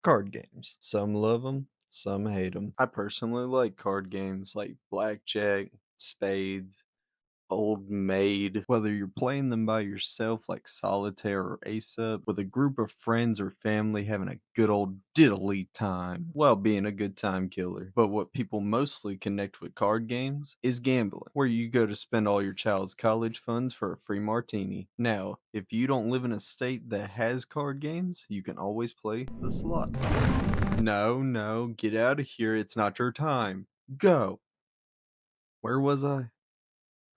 Card games. Some love them, some hate them. I personally like card games like blackjack, spades, old maid. Whether you're playing them by yourself like solitaire or ace up, with a group of friends or family having a good old diddly time while being a good time killer. But what people mostly connect with card games is gambling, where you go to spend all your child's college funds for a free martini. Now, if you don't live in a state that has card games, you can always play the slots. No, no, get out of here. It's not your time. Go. Where was I?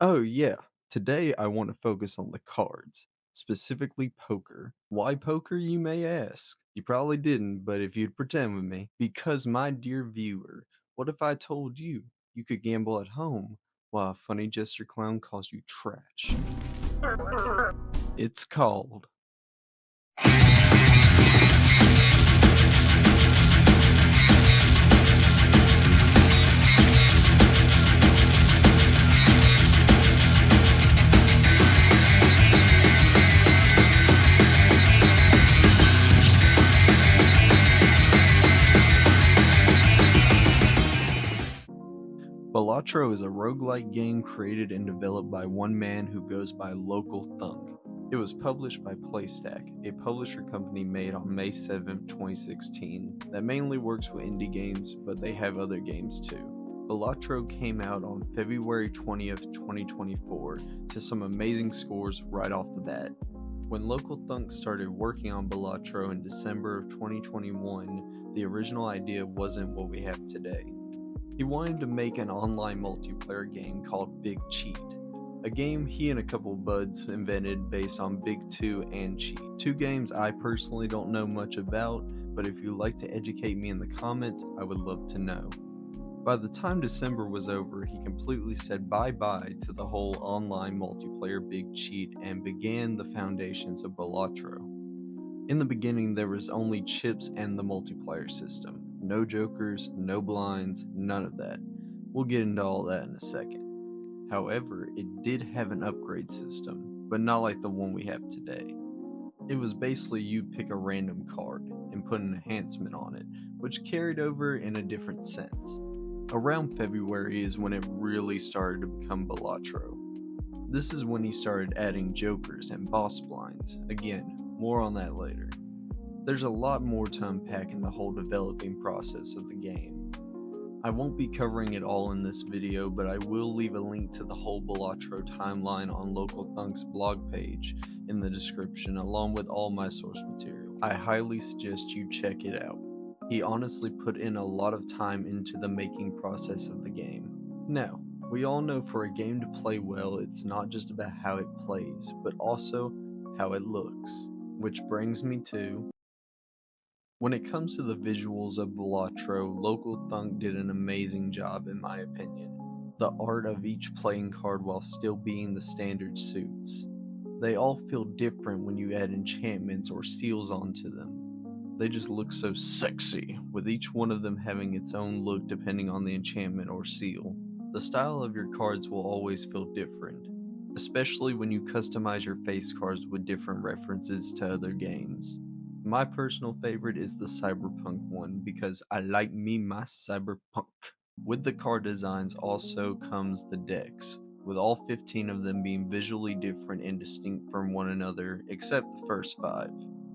Oh, yeah. Today I want to focus on the cards, specifically poker. Why poker, you may ask? You probably didn't, but if you'd pretend with me. Because, my dear viewer, what if I told you you could gamble at home while a funny gesture clown calls you trash? It's called Balatro is a roguelike game created and developed by one man who goes by Local Thunk. It was published by Playstack, a publisher company made on May 7, 2016, that mainly works with indie games, but they have other games too. Balatro came out on February 20th, 2024, to some amazing scores right off the bat. When Local Thunk started working on Balatro in December of 2021, the original idea wasn't what we have today. He wanted to make an online multiplayer game called Big Cheat, a game he and a couple buds invented based on Big 2 and Cheat. Two games I personally don't know much about, but if you'd like to educate me in the comments, I would love to know. By the time December was over, he completely said bye-bye to the whole online multiplayer Big Cheat and began the foundations of Balatro. In the beginning, there was only chips and the multiplayer system. No jokers, no blinds, none of that. We'll get into all that in a second. However, it did have an upgrade system, but not like the one we have today. It was basically you pick a random card and put an enhancement on it, which carried over in a different sense. Around February is when it really started to become Balatro. This is when he started adding jokers and boss blinds. Again, more on that later. There's a lot more to unpack in the whole developing process of the game. I won't be covering it all in this video, but I will leave a link to the whole Balatro timeline on Local Thunk's blog page in the description, along with all my source material. I highly suggest you check it out. He honestly put in a lot of time into the making process of the game. Now, we all know for a game to play well, it's not just about how it plays, but also how it looks. Which brings me to... When it comes to the visuals of Balatro, Local Thunk did an amazing job in my opinion. The art of each playing card while still being the standard suits. They all feel different when you add enchantments or seals onto them. They just look so sexy, with each one of them having its own look depending on the enchantment or seal. The style of your cards will always feel different, especially when you customize your face cards with different references to other games. My personal favorite is the Cyberpunk one because I like me my Cyberpunk. With the card designs also comes the decks, with all 15 of them being visually different and distinct from one another except the first 5.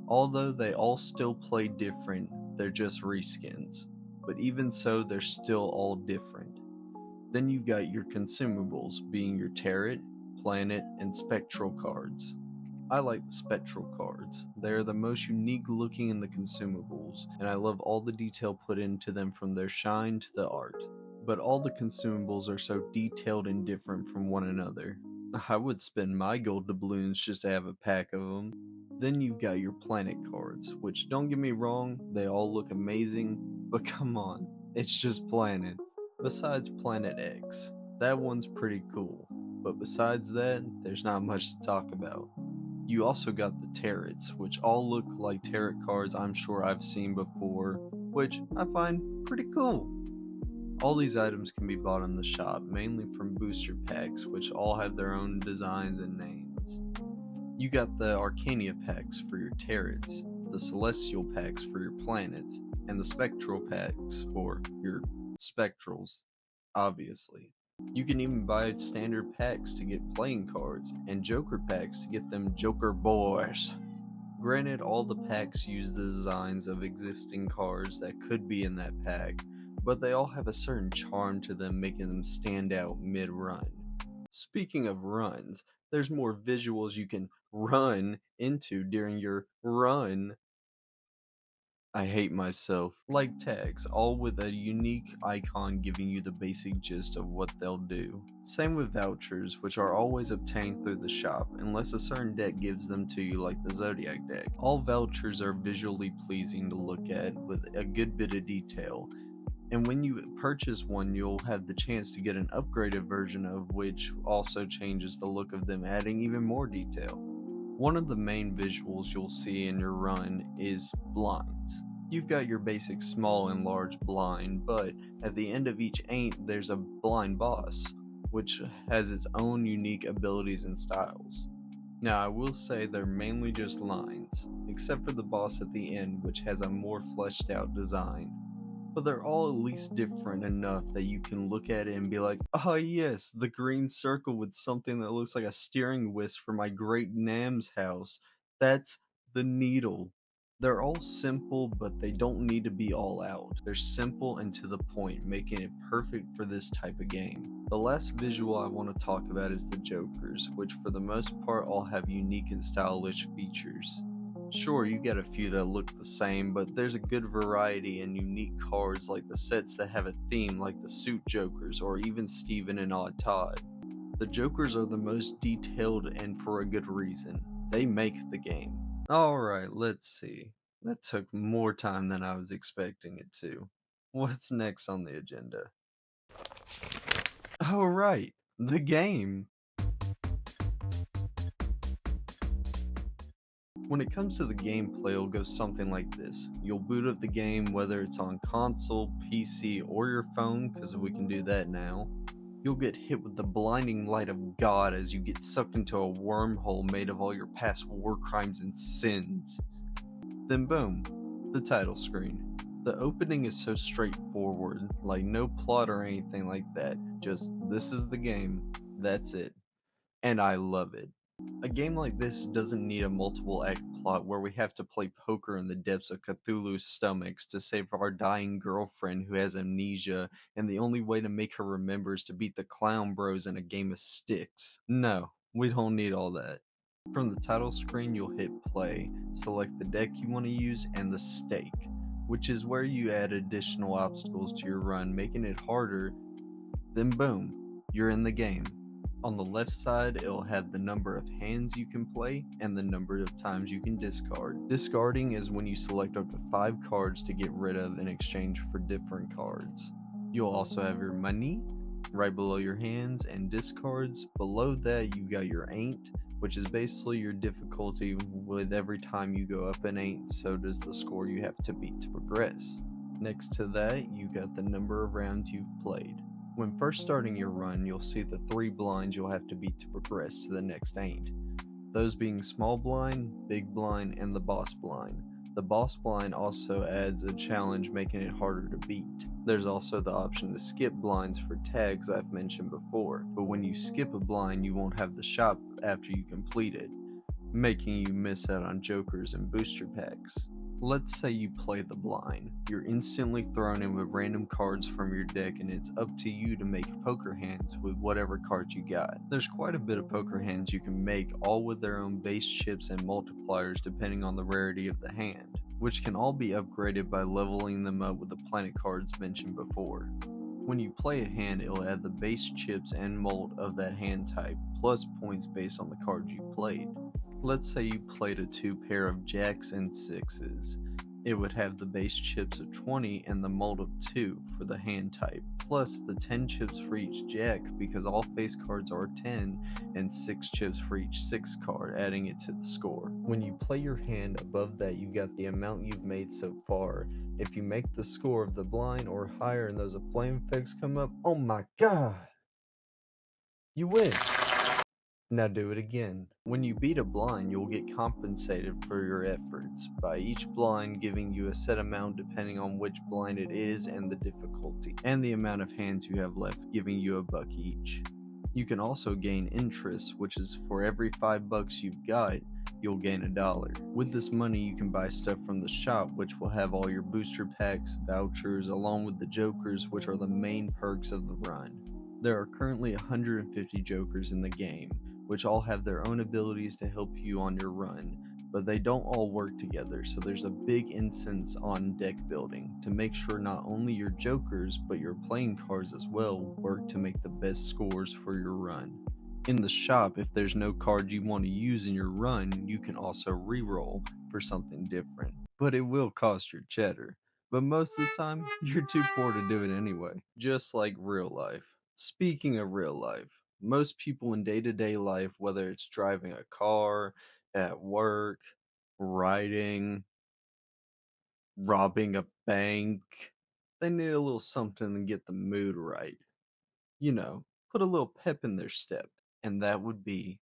Although they all still play different, they're just reskins. But even so, they're still all different. Then you've got your consumables, being your Tarot, Planet, and Spectral cards. I like the Spectral cards. They are the most unique looking in the consumables, and I love all the detail put into them from their shine to the art. But all the consumables are so detailed and different from one another. I would spend my gold doubloons just to have a pack of them. Then you've got your planet cards, which don't get me wrong, they all look amazing, but come on, it's just planets. Besides Planet X, that one's pretty cool, but besides that, there's not much to talk about. You also got the tarots, which all look like tarot cards I'm sure I've seen before, which I find pretty cool. All these items can be bought in the shop, mainly from booster packs, which all have their own designs and names. You got the Arcania packs for your tarots. the celestial packs for your planets, and the spectral packs for your spectrals, obviously. You can even buy standard packs to get playing cards, and Joker packs to get them Joker boys. Granted, all the packs use the designs of existing cards that could be in that pack, but they all have a certain charm to them, making them stand out mid run. Speaking of runs, there's more visuals you can run into during your run. I hate myself. Like tags, all with a unique icon giving you the basic gist of what they'll do. Same with vouchers, which are always obtained through the shop, unless a certain deck gives them to you like the Zodiac deck. All vouchers are visually pleasing to look at with a good bit of detail, and when you purchase one, you'll have the chance to get an upgraded version of which also changes the look of them, adding even more detail. One of the main visuals you'll see in your run is blinds. You've got your basic small and large blind, but at the end of each ain't there's a blind boss, which has its own unique abilities and styles. Now, I will say they're mainly just lines, except for the boss at the end, which has a more fleshed out design. But they're all at least different enough that you can look at it and be like, oh yes, the green circle with something that looks like a steering whisk for my great Nam's house. That's the needle. They're all simple, but they don't need to be all out. They're simple and to the point, making it perfect for this type of game. The last visual I want to talk about is the Jokers, which for the most part all have unique and stylish features. Sure, you get a few that look the same, but there's a good variety and unique cards like the sets that have a theme like the Suit Jokers or even Steven and Odd Todd. The Jokers are the most detailed and for a good reason. They make the game. Alright, let's see. That took more time than I was expecting it to. What's next on the agenda? Oh right, the game! When it comes to the gameplay, it'll go something like this. You'll boot up the game, whether it's on console, PC, or your phone, because we can do that now. You'll get hit with the blinding light of God as you get sucked into a wormhole made of all your past war crimes and sins. Then boom, the title screen. The opening is so straightforward, like no plot or anything like that, just this is the game, that's it. And I love it. A game like this doesn't need a multiple act plot where we have to play poker in the depths of Cthulhu's stomachs to save our dying girlfriend who has amnesia, and the only way to make her remember is to beat the clown bros in a game of sticks. No, we don't need all that. From the title screen, you'll hit play, select the deck you want to use, and the stake, which is where you add additional obstacles to your run, making it harder. Then boom, you're in the game. On the left side, it'll have the number of hands you can play and the number of times you can discard. Discarding is when you select up to 5 cards to get rid of in exchange for different cards. You'll also have your money right below your hands and discards. Below that, you got your ain't, which is basically your difficulty. With every time you go up an ain't, so does the score you have to beat to progress. Next to that, you got the number of rounds you've played. When first starting your run, you'll see the 3 blinds you'll have to beat to progress to the next ain't. Those being small blind, big blind, and the boss blind. The boss blind also adds a challenge making it harder to beat. There's also the option to skip blinds for tags I've mentioned before, but when you skip a blind you won't have the shop after you complete it, making you miss out on jokers and booster packs. Let's say you play the blind. You're instantly thrown in with random cards from your deck and it's up to you to make poker hands with whatever cards you got. There's quite a bit of poker hands you can make, all with their own base chips and multipliers depending on the rarity of the hand, which can all be upgraded by leveling them up with the planet cards mentioned before. When you play a hand, it'll add the base chips and mult of that hand type, plus points based on the cards you played. Let's say you played a 2 pair of jacks and 6s. It would have the base chips of 20 and the mult of 2 for the hand type, plus the 10 chips for each jack because all face cards are 10, and 6 chips for each 6 card, adding it to the score. When you play your hand, above that you got the amount you've made so far. If you make the score of the blind or higher and those flame effects come up, oh my god! You win! Now do it again. When you beat a blind, you'll get compensated for your efforts, by each blind giving you a set amount depending on which blind it is and the difficulty, and the amount of hands you have left, giving you $1 each. You can also gain interest, which is for every $5 you've got, you'll gain $1. With this money, you can buy stuff from the shop, which will have all your booster packs, vouchers, along with the jokers, which are the main perks of the run. There are currently 150 jokers in the game, which all have their own abilities to help you on your run, but they don't all work together, so there's a big emphasis on deck building to make sure not only your jokers but your playing cards as well work to make the best scores for your run. In the shop, if there's no card you want to use in your run, you can also reroll for something different, but it will cost your cheddar. But most of the time, you're too poor to do it anyway, just like real life. Speaking of real life, most people in day to day life, whether it's driving a car, at work, riding, robbing a bank, they need a little something to get the mood right. You know, put a little pep in their step, and that would be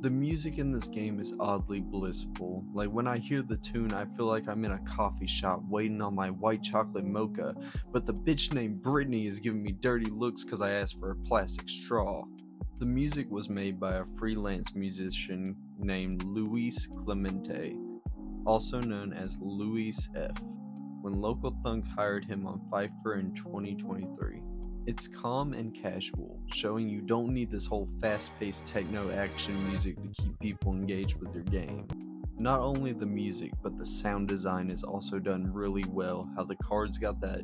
the music in this game is oddly blissful. Like when I hear the tune, I feel like I'm in a coffee shop waiting on my white chocolate mocha, but the bitch named Brittany is giving me dirty looks because I asked for a plastic straw. The music was made by a freelance musician named Luis Clemente, also known as Luis F., when Local Thunk hired him on Fiverr in 2023. It's calm and casual, showing you don't need this whole fast-paced techno action music to keep people engaged with your game. Not only the music, but the sound design is also done really well, how the cards got that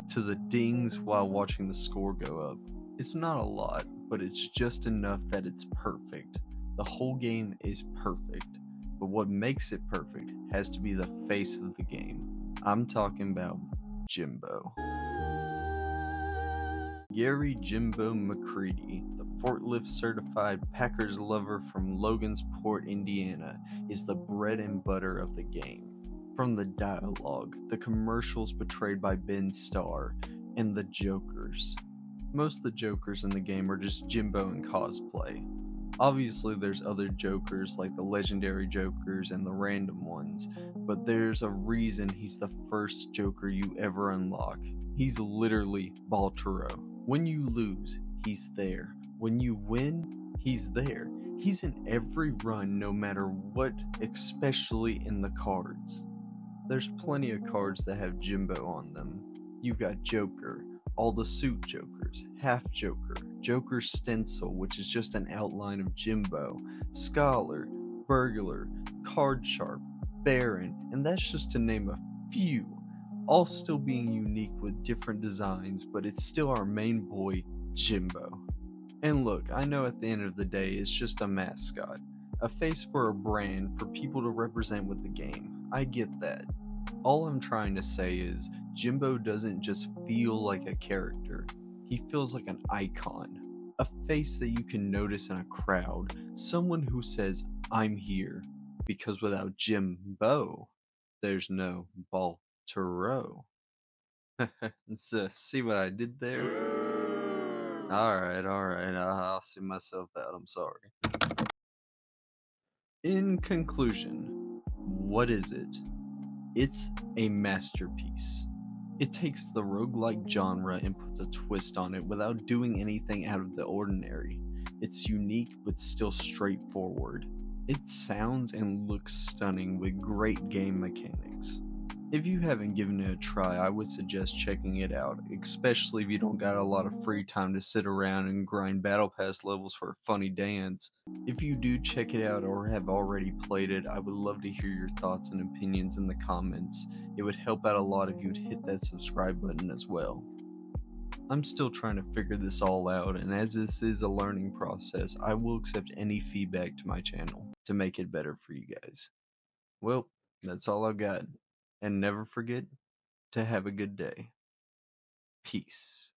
to the dings while watching the score go up. It's not a lot, but it's just enough that it's perfect. The whole game is perfect, but what makes it perfect has to be the face of the game. I'm talking about Jimbo. Gary Jimbo McCready, the forklift certified Packers lover from Logansport, Indiana, is the bread and butter of the game. From the dialogue, the commercials portrayed by Ben Starr, and the jokers. Most of the jokers in the game are just Jimbo in cosplay. Obviously, there's other jokers like the legendary jokers and the random ones, but there's a reason he's the first joker you ever unlock. He's literally Balatro. When you lose, he's there. When you win, he's there. He's in every run no matter what, especially in the cards. There's plenty of cards that have Jimbo on them. You've got Joker, all the suit Jokers, Half Joker, Joker Stencil, which is just an outline of Jimbo, Scholar, Burglar, Card Sharp, Baron, and that's just to name a few. All still being unique with different designs, but it's still our main boy, Jimbo. And look, I know at the end of the day, it's just a mascot, a face for a brand for people to represent with the game. I get that. All I'm trying to say is, Jimbo doesn't just feel like a character, he feels like an icon. A face that you can notice in a crowd, someone who says, I'm here. Because without Jimbo, there's no Baltaro. So, see what I did there? Alright, I'll see myself out, I'm sorry. In conclusion, what is it? It's a masterpiece. It takes the roguelike genre and puts a twist on it without doing anything out of the ordinary. It's unique but still straightforward. It sounds and looks stunning with great game mechanics. If you haven't given it a try, I would suggest checking it out, especially if you don't got a lot of free time to sit around and grind battle pass levels for a funny dance. If you do check it out or have already played it, I would love to hear your thoughts and opinions in the comments. It would help out a lot if you'd hit that subscribe button as well. I'm still trying to figure this all out, and as this is a learning process, I will accept any feedback to my channel to make it better for you guys. Well, that's all I've got. And never forget to have a good day. Peace.